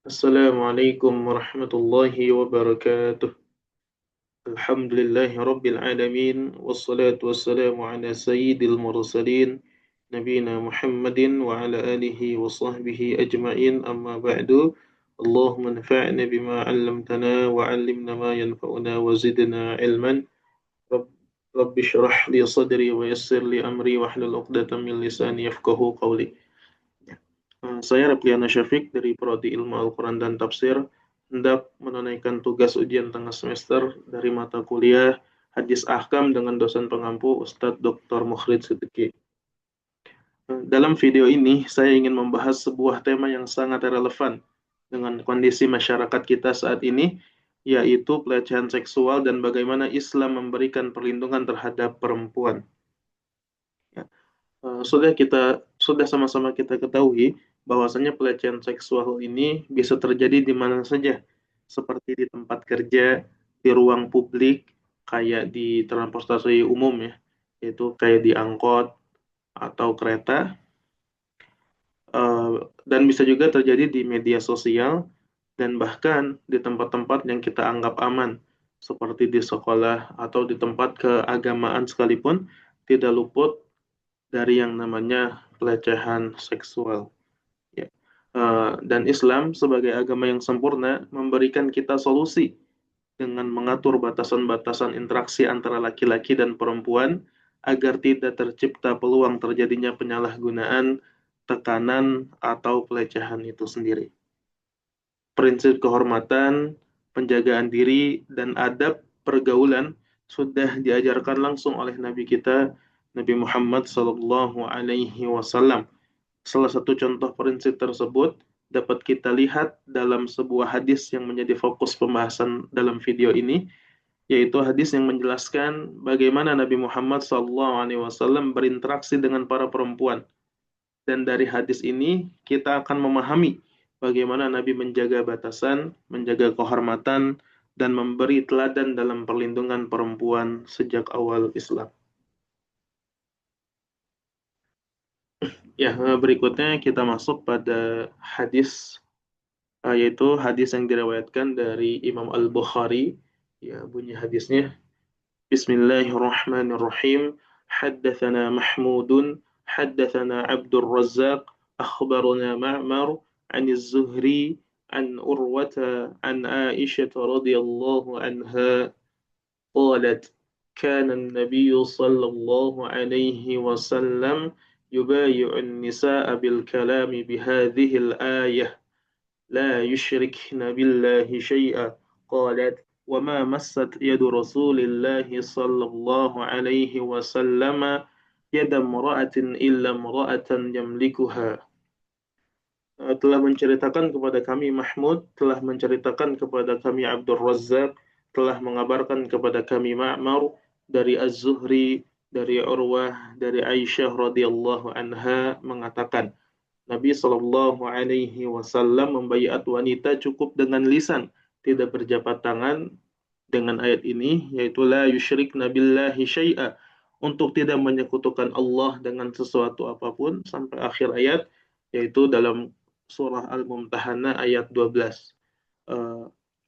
Assalamualaikum warahmatullahi wabarakatuh. Alhamdulillahi rabbil alamin wassalatu wassalamu ala sayyidil mursalin nabiyina Muhammadin wa ala alihi wa sahbihi ajma'in amma ba'du. Allahumma anfa'na bima 'allamtana wa 'allimna ma yanfa'una wa zidna ilman. Rabb Rabbi shrah li sadri wa yassir li amri wahlul 'uqdatam min lisani yafqahu qawli. Saya Repliana Syafiq dari Prodi Ilmu Al-Quran dan Tafsir hendak menunaikan tugas ujian tengah semester dari mata kuliah Hadis Ahkam dengan dosen pengampu Ustadz Dr. Mukhrid Siddiqi. Dalam video ini saya ingin membahas sebuah tema yang sangat relevan dengan kondisi masyarakat kita saat ini, yaitu pelecehan seksual dan bagaimana Islam memberikan perlindungan terhadap perempuan. Ya, sudah sama-sama kita ketahui bahwasanya pelecehan seksual ini bisa terjadi di mana saja, seperti di tempat kerja, di ruang publik, kayak di transportasi umum ya, yaitu kayak di angkot atau kereta, eh, dan bisa juga terjadi di media sosial dan bahkan di tempat-tempat yang kita anggap aman, seperti di sekolah atau di tempat keagamaan sekalipun, tidak luput dari yang namanya pelecehan seksual. Ya. Dan Islam sebagai agama yang sempurna memberikan kita solusi dengan mengatur batasan-batasan interaksi antara laki-laki dan perempuan agar tidak tercipta peluang terjadinya penyalahgunaan, tekanan, atau pelecehan itu sendiri. Prinsip kehormatan, penjagaan diri, dan adab pergaulan sudah diajarkan langsung oleh Nabi kita, Nabi Muhammad Sallallahu Alaihi Wasallam. Salah satu contoh prinsip tersebut dapat kita lihat dalam sebuah hadis yang menjadi fokus pembahasan dalam video ini, yaitu hadis yang menjelaskan bagaimana Nabi Muhammad SAW berinteraksi dengan para perempuan. Dan dari hadis ini kita akan memahami bagaimana Nabi menjaga batasan, menjaga kehormatan, dan memberi teladan dalam perlindungan perempuan sejak awal Islam. Ya, berikutnya kita masuk pada hadis, yaitu hadis yang diriwayatkan dari Imam Al-Bukhari. Ya, bunyi hadisnya: Bismillahirrahmanirrahim. Haddatsana Mahmudun, haddatsana Abdul Razzaq, akhbarana Ma'mar an Az-Zuhri an Urwata an Aisyah radhiyallahu anha qalat كان النبي صلى الله عليه وسلم يبايع النساء بالكلام بهذه الآية لا يشركن بالله شيئا قالت وما مست يد رسول الله صلى الله عليه وسلم يد امرأة إلا امرأة يملكها. Telah menceritakan kepada kami Mahmud, telah menceritakan kepada kami Abdul Razzaq, telah mengabarkan kepada kami Ma'mar dari Az-Zuhri, dari Urwah, dari Aisyah radhiyallahu anha mengatakan, Nabi Shallallahu Alaihi Wasallam membaiat wanita cukup dengan lisan, tidak berjabat tangan, dengan ayat ini, yaitu la yusyrik nabillahi syai'a, untuk tidak menyekutukan Allah dengan sesuatu apapun, sampai akhir ayat, yaitu dalam surah Al-Mumtahanah ayat 12.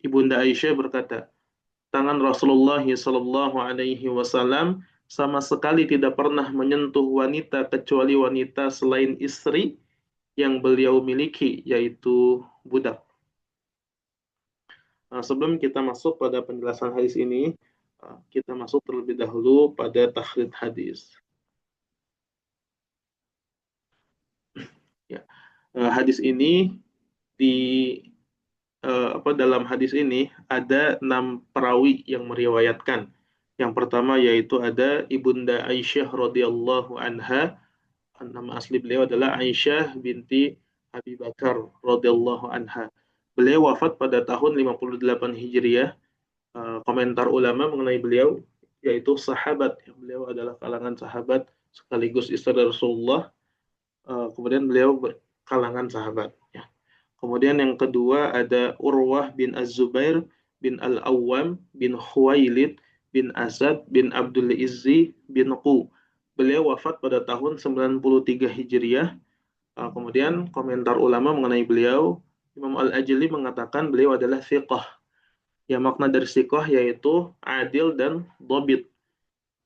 Ibunda Aisyah berkata, tangan Rasulullah Shallallahu Alaihi Wasallam sama sekali tidak pernah menyentuh wanita kecuali wanita selain istri yang beliau miliki, yaitu budak. Sebelum kita masuk pada penjelasan hadis ini, kita masuk terlebih dahulu pada takhrid hadis. Ya. Hadis ini di dalam hadis ini ada 6 perawi yang meriwayatkan. Yang pertama yaitu ada Ibunda Aisyah radhiyallahu anha. Nama asli beliau adalah Aisyah binti Abi Bakar radhiyallahu anha. Beliau wafat pada tahun 58 Hijriah. Komentar ulama mengenai beliau yaitu sahabat. Beliau adalah kalangan sahabat sekaligus istri Rasulullah. Kemudian beliau berkalangan sahabat. Ya. Kemudian yang kedua ada Urwah bin Az-Zubair bin Al-Awwam bin Khuwailid bin Asad bin Abdul Izzi bin Qu. Beliau wafat pada tahun 93 Hijriah. Kemudian komentar ulama mengenai beliau, Imam Al-Ajli mengatakan beliau adalah thiqah. Ya, makna dari thiqah yaitu adil dan dhabit.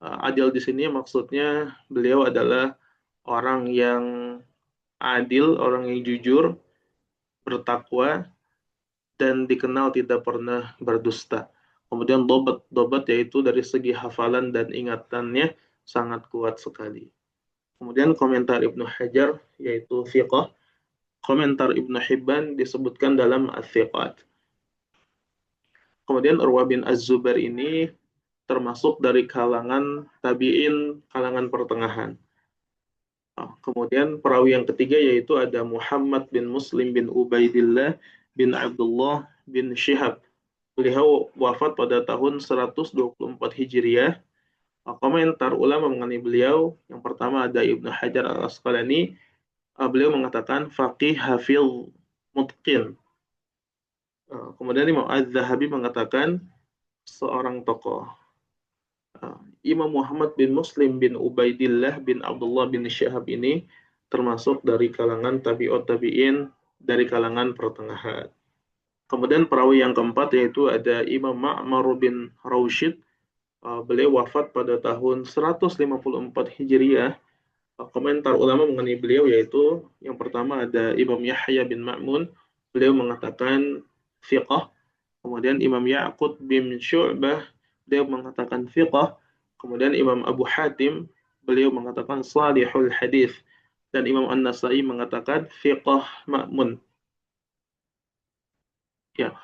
Adil di sini maksudnya beliau adalah orang yang adil, orang yang jujur, bertakwa, dan dikenal tidak pernah berdusta. Kemudian dobat yaitu dari segi hafalan dan ingatannya sangat kuat sekali. Kemudian komentar Ibnu Hajar yaitu thiqah. Komentar Ibnu Hibban disebutkan dalam As-Thiqat. Kemudian Urwa bin Az-Zubair ini termasuk dari kalangan tabi'in, kalangan pertengahan. Kemudian perawi yang ketiga yaitu ada Muhammad bin Muslim bin Ubaidillah bin Abdullah bin Syihab. Beliau wafat pada tahun 124 Hijriah. Komentar ulama mengenai beliau, yang pertama ada Ibnu Hajar Al-Asqalani, beliau mengatakan faqih hafil mutqin. Kemudian Imam Az-Zahabi mengatakan seorang tokoh. Imam Muhammad bin Muslim bin Ubaidillah bin Abdullah bin Syihab ini termasuk dari kalangan tabi'ut tabi'in, dari kalangan pertengahan. Kemudian perawi yang keempat yaitu ada Imam Ma'mar bin Raushid. Beliau wafat pada tahun 154 Hijriah. Komentar ulama mengenai beliau yaitu yang pertama ada Imam Yahya bin Ma'mun. Beliau mengatakan fiqh. Kemudian Imam Ya'qub bin Syu'bah, beliau mengatakan fiqh. Kemudian Imam Abu Hatim, beliau mengatakan salihul hadis. Dan Imam An-Nasai mengatakan fiqh ma'mun. Ya,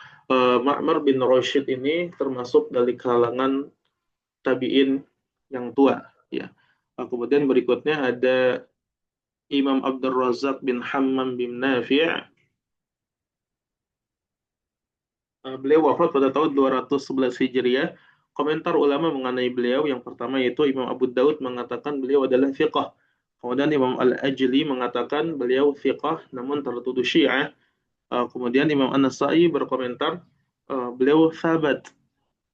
Ma'mar bin Rashid ini termasuk dari kalangan tabi'in yang tua. Ya. Kemudian berikutnya ada Imam Abdul Razak bin Hammam bin Nafi'. Beliau wafat pada tahun 211 Hijriah. Komentar ulama mengenai beliau yang pertama yaitu Imam Abu Daud mengatakan beliau adalah thiqah. Kemudian Imam Al-Ajli mengatakan beliau thiqah namun tertuduh Syiah. Kemudian Imam An-Nasai berkomentar beliau sahabat,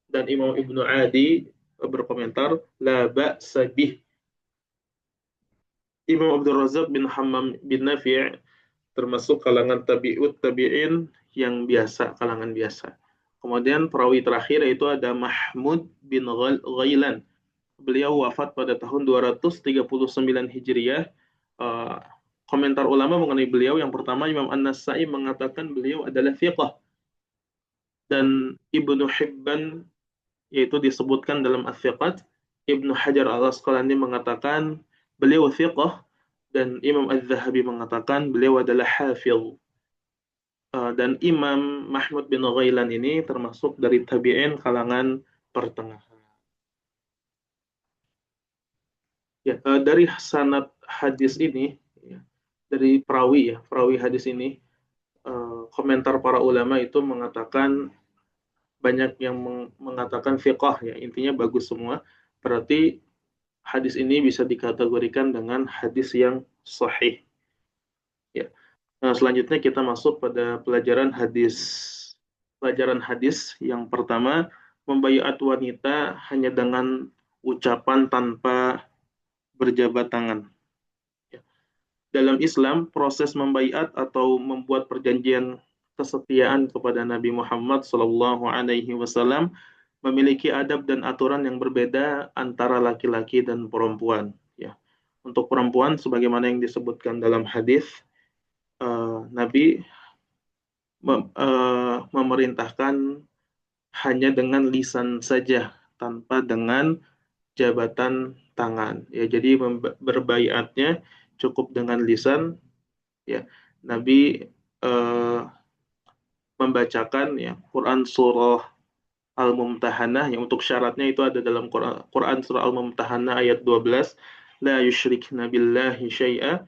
dan Imam Ibnu Adi berkomentar la ba'sa bih. Imam Abdul Razak bin Hammam bin Nafi' termasuk kalangan tabi'in yang biasa, kalangan biasa. Kemudian perawi terakhir yaitu ada Mahmud bin Ghailan. Beliau wafat pada tahun 239 Hijriah. Komentar ulama mengenai beliau yang pertama Imam An-Nasai mengatakan beliau adalah thiqah. Dan Ibnu Hibban yaitu disebutkan dalam As-Thiqat. Ibnu Hajar Al-Asqalani mengatakan beliau thiqah, dan Imam Az-Zahabi mengatakan beliau adalah hafil. Dan Imam Mahmud bin Ghailan ini termasuk dari tabi'in kalangan pertengahan. Ya, dari sanad hadis ini, ya, dari perawi hadis ini, komentar para ulama itu mengatakan banyak yang mengatakan fiqh, ya intinya bagus semua. Berarti hadis ini bisa dikategorikan dengan hadis yang sahih. Ya. Nah, selanjutnya kita masuk pada pelajaran hadis. Pelajaran hadis yang pertama, membaiat wanita hanya dengan ucapan tanpa berjabat tangan. Ya. Dalam Islam, proses membaiat atau membuat perjanjian kesetiaan kepada Nabi Muhammad SAW memiliki adab dan aturan yang berbeda antara laki-laki dan perempuan. Ya. Untuk perempuan, sebagaimana yang disebutkan dalam hadis, Nabi memerintahkan hanya dengan lisan saja, tanpa dengan jabatan tangan. Ya, jadi berbaiatnya cukup dengan lisan. Ya, Nabi membacakan ya Quran surah Al-Mumtahanah, yang untuk syaratnya itu ada dalam Quran surah Al-Mumtahanah ayat 12, la yusyrikna billahi syai'a.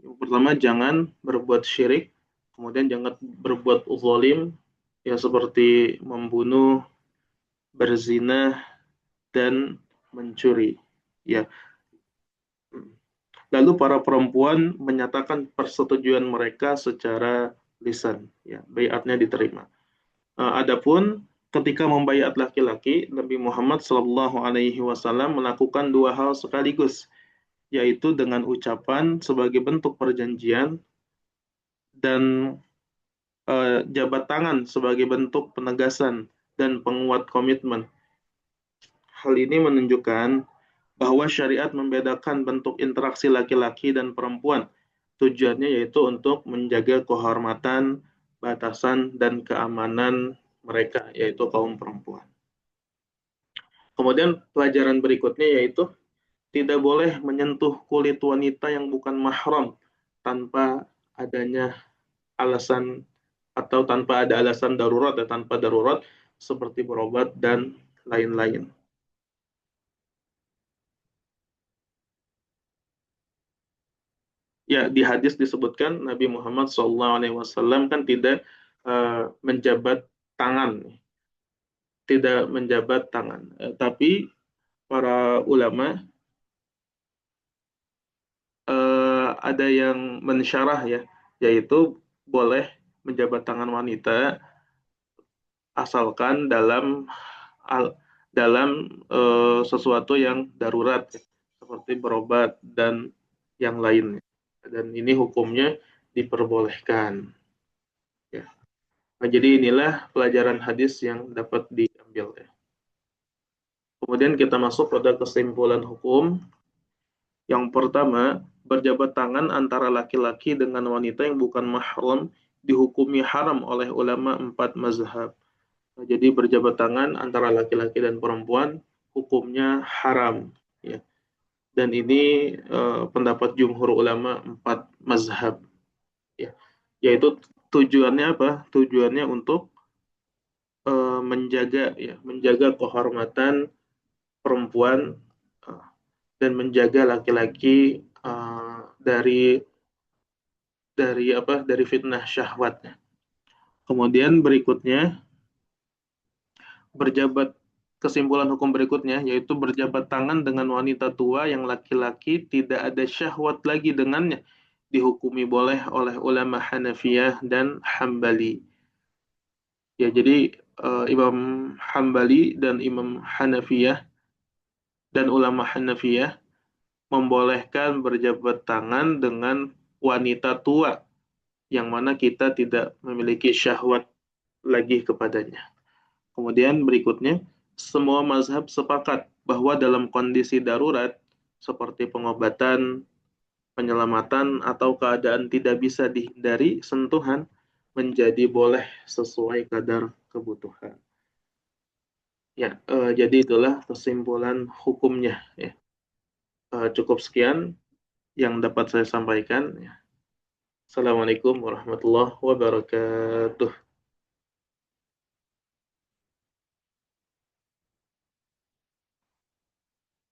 Yang pertama jangan berbuat syirik, kemudian jangan berbuat zalim, ya seperti membunuh, berzina, dan mencuri. Ya. Lalu para perempuan menyatakan persetujuan mereka secara lisan, ya, baiatnya diterima. Adapun ketika membaiat laki-laki, Nabi Muhammad SAW melakukan dua hal sekaligus, yaitu dengan ucapan sebagai bentuk perjanjian dan jabat tangan sebagai bentuk penegasan dan penguat komitmen. Hal ini menunjukkan bahwa syariat membedakan bentuk interaksi laki-laki dan perempuan. Tujuannya yaitu untuk menjaga kehormatan, batasan, dan keamanan mereka, yaitu kaum perempuan. Kemudian pelajaran berikutnya yaitu tidak boleh menyentuh kulit wanita yang bukan mahram tanpa adanya alasan atau tanpa ada alasan darurat atau tanpa darurat seperti berobat dan lain-lain. Ya, di hadis disebutkan Nabi Muhammad SAW kan tidak menjabat tangan, tidak menjabat tangan. Tapi para ulama ada yang mensyarah ya, yaitu boleh menjabat tangan wanita asalkan dalam sesuatu yang darurat ya, seperti berobat dan yang lainnya. Dan ini hukumnya diperbolehkan. Ya. Nah, jadi inilah pelajaran hadis yang dapat diambil. Ya. Kemudian kita masuk pada kesimpulan hukum. Yang pertama, berjabat tangan antara laki-laki dengan wanita yang bukan mahram dihukumi haram oleh ulama empat mazhab. Nah, jadi berjabat tangan antara laki-laki dan perempuan hukumnya haram. Ya. Dan ini pendapat jumhur ulama empat mazhab. Ya. Yaitu tujuannya apa? Tujuannya untuk menjaga kehormatan perempuan uh, dan menjaga laki-laki dari fitnah syahwat. Kemudian berikutnya berjabat kesimpulan hukum berikutnya yaitu berjabat tangan dengan wanita tua yang laki-laki tidak ada syahwat lagi dengannya dihukumi boleh oleh ulama Hanafiyah dan Hambali. Ya, jadi Imam Hambali dan Imam Hanafiyah dan ulama Hanafiyah membolehkan berjabat tangan dengan wanita tua yang mana kita tidak memiliki syahwat lagi kepadanya. Kemudian berikutnya, semua mazhab sepakat bahwa dalam kondisi darurat seperti pengobatan, penyelamatan, atau keadaan tidak bisa dihindari sentuhan menjadi boleh sesuai kadar kebutuhan. Ya, jadi itulah kesimpulan hukumnya. Ya. Cukup sekian yang dapat saya sampaikan. Ya. Assalamualaikum warahmatullahi wabarakatuh.